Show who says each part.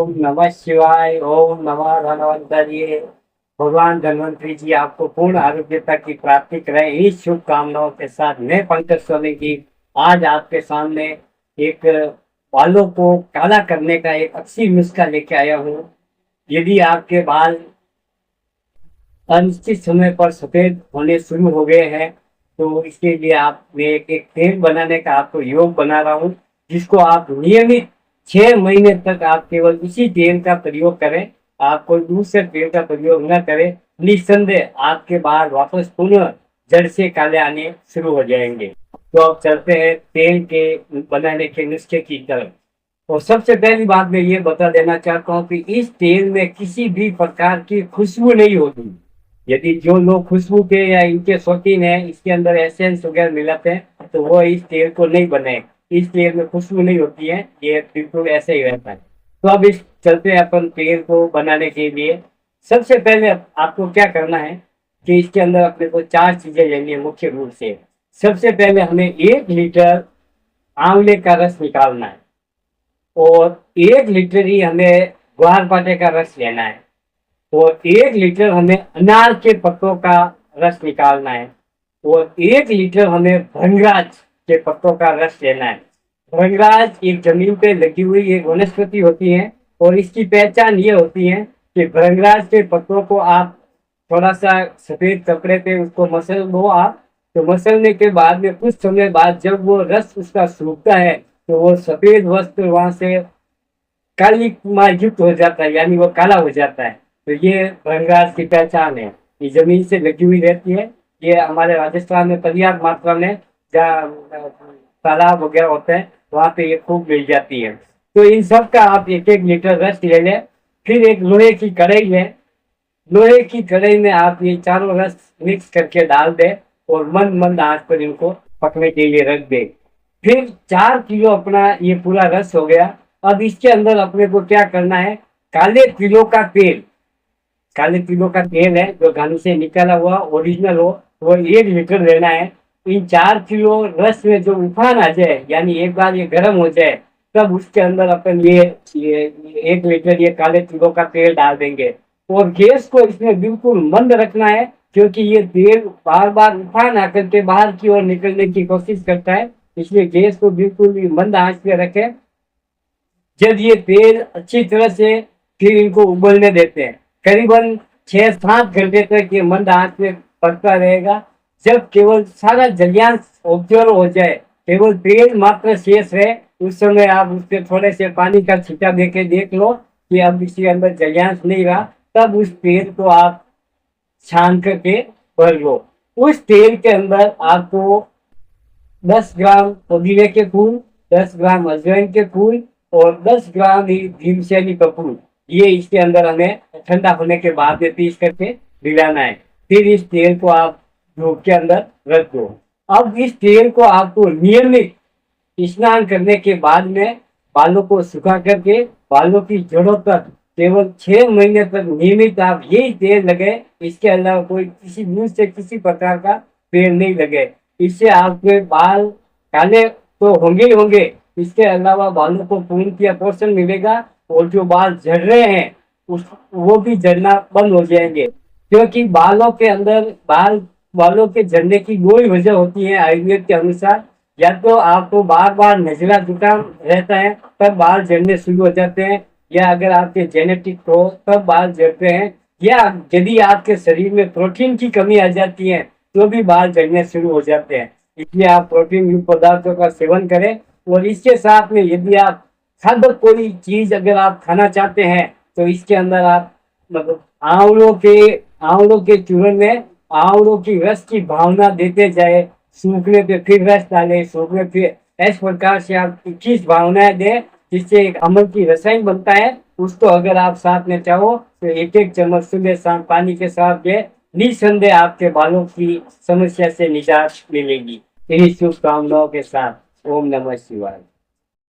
Speaker 1: ओम नमः शिवाय। ओम नमः धन्वंतरि। भगवान धन्वंतरि जी आपको पूर्ण आरोग्यता की प्राप्ति कराए, इस शुभकामनाओं के साथ मैं पंकज स्वामी जी आज आपके सामने एक बालों को काला करने का एक अच्छी नुस्खा लेके आया हूँ। यदि आपके बाल अनिश्चित समय पर सफेद होने शुरू हो गए हैं तो इसके लिए आप मैं एक तेल बनाने का आपको योग बना रहा हूँ, जिसको आप नियमित 6 महीने तक आप केवल इसी तेल का प्रयोग करें। आप कोई दूसरे तेल का प्रयोग न करें। निस्संदेह आपके बाल वापस पुनः जड़ से काले आने शुरू हो जाएंगे। तो अब चलते हैं तेल के बनाने के नुस्खे की तरफ। और सबसे पहली बात मैं ये बता देना चाहता हूँ कि इस तेल में किसी भी प्रकार की खुशबू नहीं होती। यदि जो लोग खुशबू के या इनके शौकीन हैं, इसके अंदर एसेंस वगैरह मिलाते हैं, तो वो इस तेल को नहीं बनाए। इस तेल में खुशबू नहीं होती है, ये बिल्कुल ऐसे ही रहता है। तो अब इस चलते हैं अपन तेल को बनाने के लिए। सबसे पहले आपको क्या करना है कि इसके अंदर अपने को 4 चीजें लेनी है मुख्य रूप से। सबसे पहले हमें 1 लीटर आंवले का रस निकालना है और 1 लीटर ही हमें ग्वारपाठे का रस लेना है और 1 लीटर हमें अनार के पत्तों का रस निकालना है और 1 लीटर हमें भृंगराज के पत्तों का रस लेना है। भृंगराज एक जमीन पे लगी हुई एक वनस्पति होती है और इसकी पहचान ये होती है कि भृंगराज के पत्तों को आप थोड़ा सा सफेद कपड़े पे उसको मसल दो आप। तो मसलने के बाद में कुछ समय बाद जब वो रस उसका सूखता है तो वो सफेद वस्त्र वहां से काली युक्त हो जाता है, यानी वो काला हो जाता है। तो ये भृंगराज की पहचान है। ये जमीन से लगी हुई रहती है। ये हमारे राजस्थान में पर्याप्त मात्रा में जहाँ तालाब वगैरह होते हैं वहां पे ये खूब मिल जाती है। तो इन सब का आप 1-1 लीटर रस ले लें। फिर एक लोहे की कढ़ाई लें। लोहे की कढ़ाई में आप ये चारों रस मिक्स करके डाल दें और मंद मंद आंच पर इनको पकने के लिए रख दें। फिर 4 किलो अपना ये पूरा रस हो गया। अब इसके अंदर अपने को क्या करना है, काले तिलों का तेल। काले तिलों का तेल है जो घानी से निकाला हुआ ओरिजिनल हो, वो 1 लीटर लेना है। इन 4 किलो रस में जो उफान आ जाए, यानी एक बार ये गर्म हो जाए, तब उसके अंदर अपन ये 1 लीटर ये काले तिलों का तेल डाल देंगे और गैस को इसमें बिल्कुल मंद रखना है, क्योंकि ये तेल बार बार उफान आकर के बाहर की ओर निकलने की कोशिश करता है। इसलिए गैस को बिल्कुल मंद आंच पे रखें। जब ये तेल अच्छी तरह से फिर इनको उबलने देते हैं, करीबन 6-7 घंटे तक ये मंद आंच में पकता रहेगा। जब केवल सारा जलियां ऑब्जर्व हो जाए, केवल तेल मात्र शेष है, उस समय आप उसके थोड़े से पानी का छींटा देके देख लो कि अब इसके अंदर जलियांश नहीं रहा। तब उस तेल को आप छान करके भर लो। उस तेल के अंदर आपको 10 ग्राम पुदीने के फूल, 10 ग्राम अजवाइन के फूल और 10 ग्राम ही भीमसेनी का फूल, ये इसके अंदर हमें ठंडा होने के बाद में पीस करके मिलाना है। फिर इस तेल को आप धूप के अंदर रख दो। अब इस तेल को आपको नियमित स्नान करने के बाद में बालों को सुखा करके बालों की जड़ों तक केवल 6 महीने तक नियमित आप यही तेल लगे। इसके अलावा कोई किसी मुंह से किसी प्रकार का तेल नहीं लगे। इससे आपके बाल काले तो होंगे ही होंगे, इसके अलावा बालों को पूर्ण पोषण मिलेगा और जो बाल झड़ रहे हैं वो भी झड़ना बंद हो जाएंगे। क्योंकि बालों के अंदर बालों के झड़ने की दो ही वजह होती है आयुर्वेद के अनुसार। या तो आपको बार बार नजला जुकाम रहता है तब बाल झड़ने शुरू हो जाते हैं, या अगर आपके जेनेटिक हो तब बाल झड़ते हैं, या यदि आपके शरीर में प्रोटीन की कमी आ जाती है तो भी बाल झड़ने शुरू हो जाते हैं। इसलिए आप प्रोटीन युक्त पदार्थों का सेवन करें। और इसके साथ में यदि आप खाद्य कोई चीज अगर आप खाना चाहते हैं तो इसके अंदर आप मतलब आंवलों के चूर्ण में आंवलों की रस की भावना देते जाए। सूखने पे फिर रस डालें, सूखने फिर, इस प्रकार से आप 21 भावनाएं दें, जिससे एक अमल की रसायन बनता है। उसको अगर आप साथ में चाहो तो 1-1 चम्मच सुबह शाम पानी के साथ दें। निसंदेह आपके बालों की समस्या से निजात मिलेगी। इन्हीं शुभकामनाओं के साथ ओम नमः शिवाय।